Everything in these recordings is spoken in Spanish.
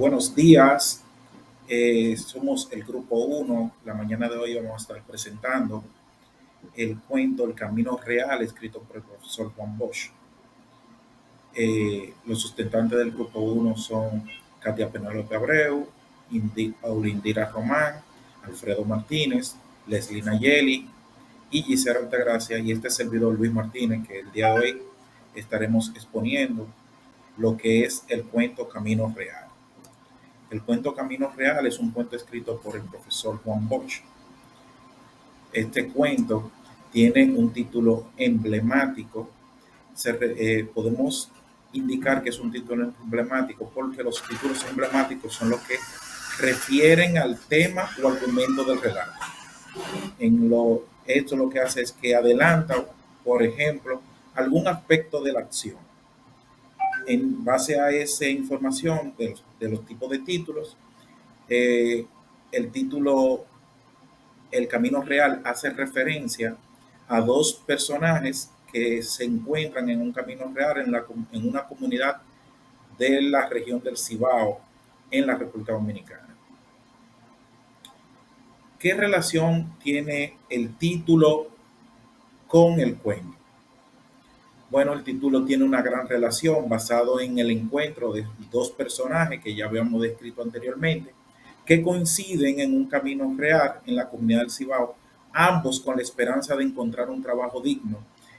Buenos días, somos el Grupo Uno. La mañana de hoy vamos a estar presentando el cuento El Camino Real, escrito por el profesor Juan Bosch. Los sustentantes del Grupo Uno son Katia Penélope Abreu, Paulindira Román, Alfredo Martínez, Leslie Nayeli y Gisela Altagracia, y este servidor Luis Martínez, que el día de hoy estaremos exponiendo lo que es el cuento Camino Real. El cuento Camino Real es un cuento escrito por el profesor Juan Bosch. Este cuento tiene un título emblemático. Podemos indicar que es un título emblemático porque los títulos emblemáticos son los que refieren al tema o argumento del relato. Esto lo que hace es que adelanta, por ejemplo, algún aspecto de la acción. En base a esa información de los tipos de títulos, el título El Camino Real hace referencia a dos personajes que se encuentran en un camino real en una comunidad de la región del Cibao, en la República Dominicana. ¿Qué relación tiene el título con el cuento? Bueno, el título tiene una gran relación basado en el encuentro de dos personajes que ya habíamos descrito anteriormente, que coinciden en un camino real en la comunidad del Cibao, ambos con la esperanza de encontrar un trabajo digno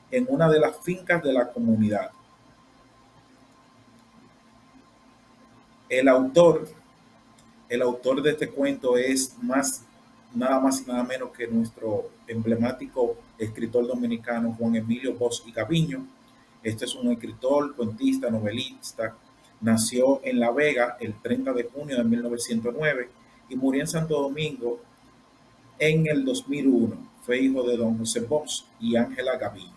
en una de las fincas de la comunidad. El autor de este cuento es nada más y nada menos que nuestro emblemático escritor dominicano Juan Emilio Bosch y Gaviño. Este es un escritor, cuentista, novelista. Nació en La Vega el 30 de junio de 1909 y murió en Santo Domingo en el 2001. Fue hijo de don José Bosch y Ángela Gaviño.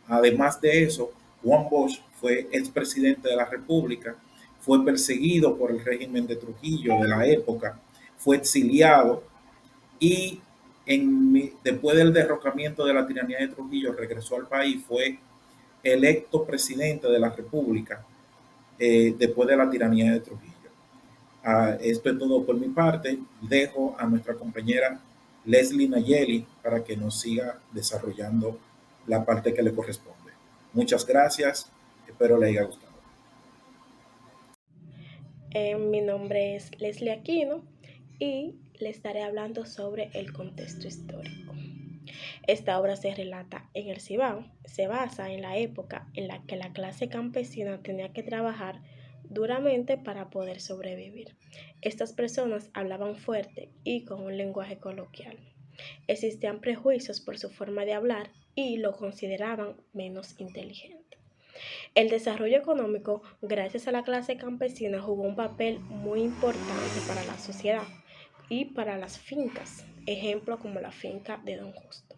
Además de eso, Juan Bosch fue expresidente de la República, fue perseguido por el régimen de Trujillo de la época, fue exiliado y después del derrocamiento de la tiranía de Trujillo regresó al país, fue electo presidente de la República después de la tiranía de Trujillo. Esto es todo por mi parte. Dejo a nuestra compañera Leslie Nayeli para que nos siga desarrollando la parte que le corresponde. Muchas gracias, espero le haya gustado. Mi nombre es Leslie Aquino y le estaré hablando sobre el contexto histórico. Esta obra se relata en el Cibao, se basa en la época en la que la clase campesina tenía que trabajar duramente para poder sobrevivir. Estas personas hablaban fuerte y con un lenguaje coloquial. Existían prejuicios por su forma de hablar y lo consideraban menos inteligente. El desarrollo económico, gracias a la clase campesina, jugó un papel muy importante para la sociedad y para las fincas, ejemplo como la finca de Don Justo.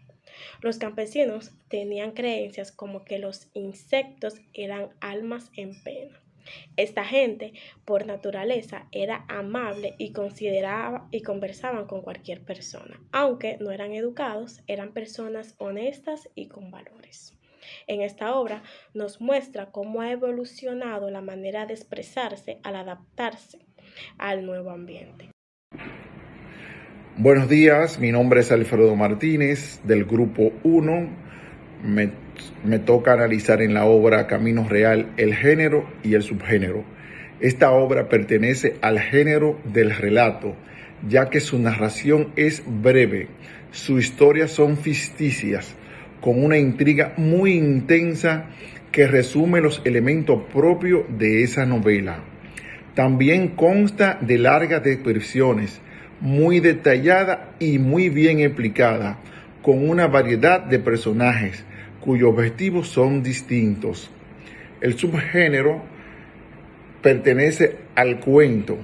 Los campesinos tenían creencias como que los insectos eran almas en pena. Esta gente, por naturaleza, era amable y consideraba y conversaban con cualquier persona. Aunque no eran educados, eran personas honestas y con valores. En esta obra nos muestra cómo ha evolucionado la manera de expresarse al adaptarse al nuevo ambiente. Buenos días, mi nombre es Alfredo Martínez del Grupo 1. Me toca analizar en la obra Camino Real el género y el subgénero. Esta obra pertenece al género del relato, ya que su narración es breve, sus historias son ficticias, con una intriga muy intensa que resume los elementos propios de esa novela. También consta de largas descripciones, muy detallada y muy bien explicada, con una variedad de personajes cuyos objetivos son distintos. El subgénero pertenece al cuento,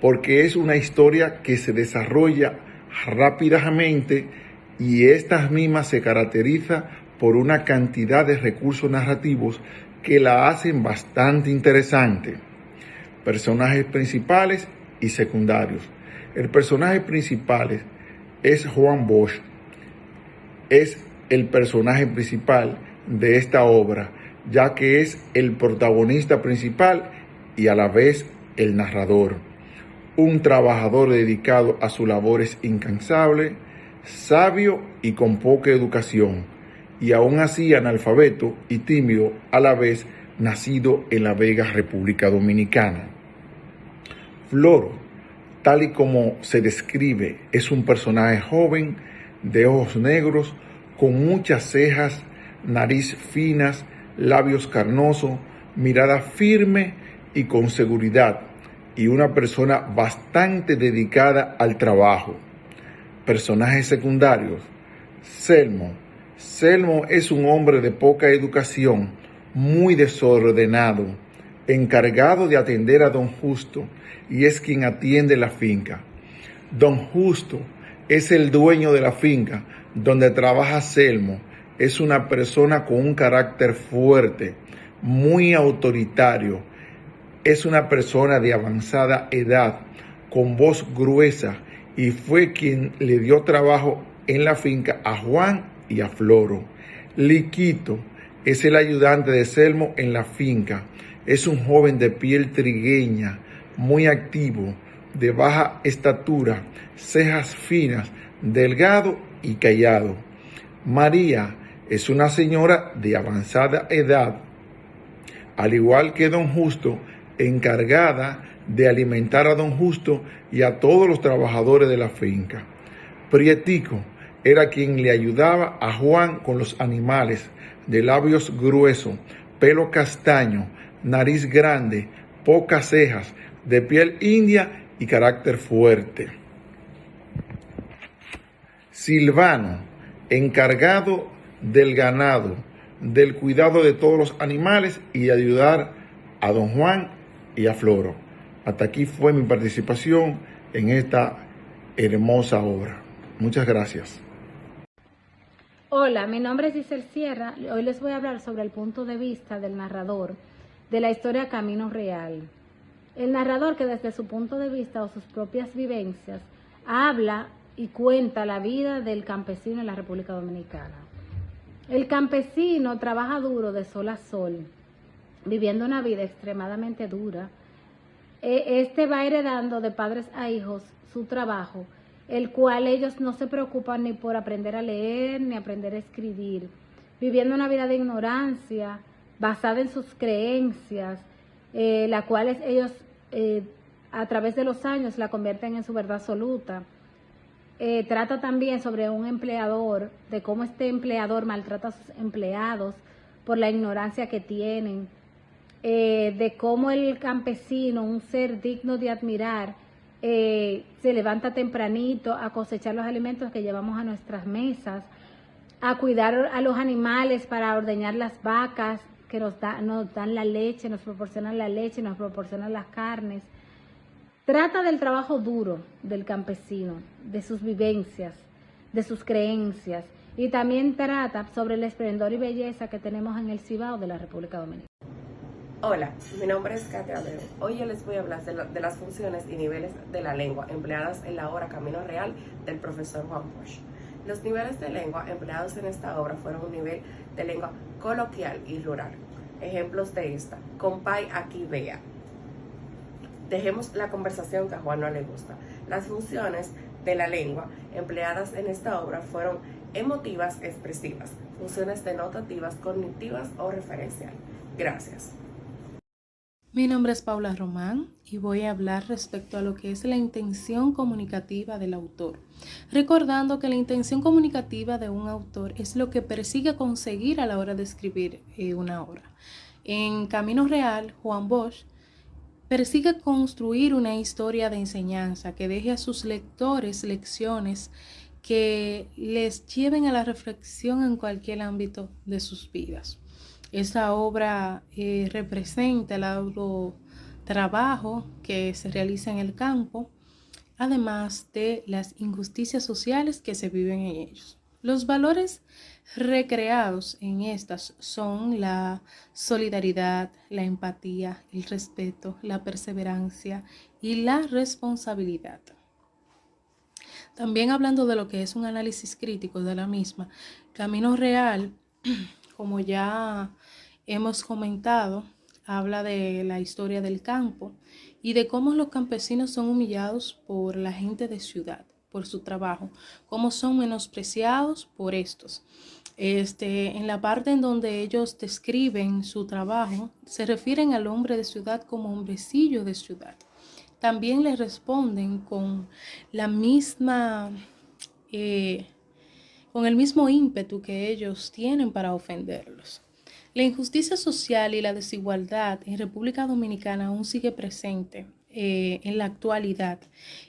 porque es una historia que se desarrolla rápidamente y esta misma se caracteriza por una cantidad de recursos narrativos que la hacen bastante interesante. Personajes principales y secundarios. El personaje principal es Juan Bosch. Es el personaje principal de esta obra, ya que es el protagonista principal y a la vez el narrador. Un trabajador dedicado a su labor es incansable, sabio y con poca educación, y aún así analfabeto y tímido a la vez, nacido en La Vega, República Dominicana. Floro, tal y como se describe, es un personaje joven, de ojos negros, con muchas cejas, nariz finas, labios carnosos, mirada firme y con seguridad, y una persona bastante dedicada al trabajo. Personajes secundarios. Selmo. Selmo es un hombre de poca educación, muy desordenado, encargado de atender a don Justo, y es quien atiende la finca. Don Justo es el dueño de la finca donde trabaja Selmo. Es una persona con un carácter fuerte, muy autoritario. Es una persona de avanzada edad, con voz gruesa, y fue quien le dio trabajo en la finca a Juan y a Floro. Liquito es el ayudante de Selmo en la finca. Es un joven de piel trigueña, muy activo, de baja estatura, cejas finas, delgado y callado. María es una señora de avanzada edad, al igual que don Justo, encargada de alimentar a don Justo y a todos los trabajadores de la finca. Prietico era quien le ayudaba a Juan con los animales, de labios gruesos, pelo castaño, nariz grande, pocas cejas, de piel india y carácter fuerte. Silvano, encargado del ganado, del cuidado de todos los animales y de ayudar a don Juan y a Floro. Hasta aquí fue mi participación en esta hermosa obra. Muchas gracias. Hola, mi nombre es Giselle Sierra. Hoy les voy a hablar sobre el punto de vista del narrador de la historia Camino Real. El narrador, que desde su punto de vista o sus propias vivencias habla y cuenta la vida del campesino en la República Dominicana. El campesino trabaja duro de sol a sol, viviendo una vida extremadamente dura. Este va heredando de padres a hijos su trabajo, el cual ellos no se preocupan ni por aprender a leer ni aprender a escribir, viviendo una vida de ignorancia basada en sus creencias, la cual ellos a través de los años la convierten en su verdad absoluta. Trata también sobre un empleador, de cómo este empleador maltrata a sus empleados por la ignorancia que tienen, de cómo el campesino, un ser digno de admirar, se levanta tempranito a cosechar los alimentos que llevamos a nuestras mesas, a cuidar a los animales para ordeñar las vacas que nos dan la leche, nos proporcionan la leche, nos proporcionan las carnes. Trata del trabajo duro del campesino, de sus vivencias, de sus creencias, y también trata sobre el esplendor y belleza que tenemos en el Cibao de la República Dominicana. Hola, mi nombre es Katia Abreu. Hoy yo les voy a hablar de las funciones y niveles de la lengua empleadas en la obra Camino Real del profesor Juan Bosch. Los niveles de lengua empleados en esta obra fueron un nivel de lengua coloquial y rural. Ejemplos de esta: compay, aquí vea. Dejemos la conversación que a Juan no le gusta. Las funciones de la lengua empleadas en esta obra fueron emotivas, expresivas, funciones denotativas, cognitivas o referencial. Gracias. Mi nombre es Paula Román y voy a hablar respecto a lo que es la intención comunicativa del autor, recordando que la intención comunicativa de un autor es lo que persigue conseguir a la hora de escribir una obra. En Camino Real, Juan Bosch persigue construir una historia de enseñanza que deje a sus lectores lecciones que les lleven a la reflexión en cualquier ámbito de sus vidas. Esta obra representa el arduo trabajo que se realiza en el campo, además de las injusticias sociales que se viven en ellos. Los valores recreados en estas son la solidaridad, la empatía, el respeto, la perseverancia y la responsabilidad. También hablando de lo que es un análisis crítico de la misma, Camino Real, como ya hemos comentado, habla de la historia del campo y de cómo los campesinos son humillados por la gente de ciudad, por su trabajo, cómo son menospreciados por estos. En la parte en donde ellos describen su trabajo, se refieren al hombre de ciudad como hombrecillo de ciudad. También le responden con la misma, con el mismo ímpetu que ellos tienen para ofenderlos. La injusticia social y la desigualdad en República Dominicana aún sigue presente en la actualidad,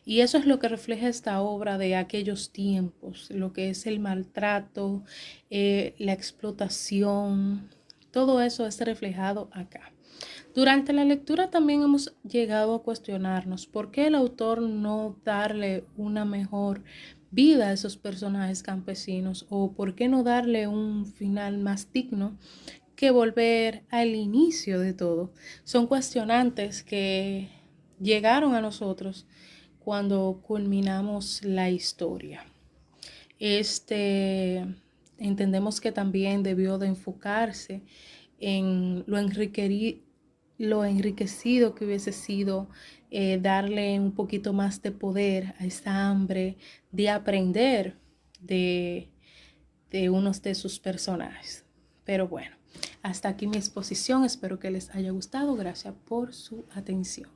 y eso es lo que refleja esta obra de aquellos tiempos, lo que es el maltrato, la explotación, todo eso es reflejado acá. Durante la lectura también hemos llegado a cuestionarnos por qué el autor no darle una mejor vida a esos personajes campesinos, o por qué no darle un final más digno que volver al inicio de todo. Son cuestionantes que llegaron a nosotros cuando culminamos la historia. Entendemos que también debió de enfocarse en lo enriquecido que hubiese sido darle un poquito más de poder a esa hambre de aprender de unos de sus personajes. Pero bueno, hasta aquí mi exposición. Espero que les haya gustado. Gracias por su atención.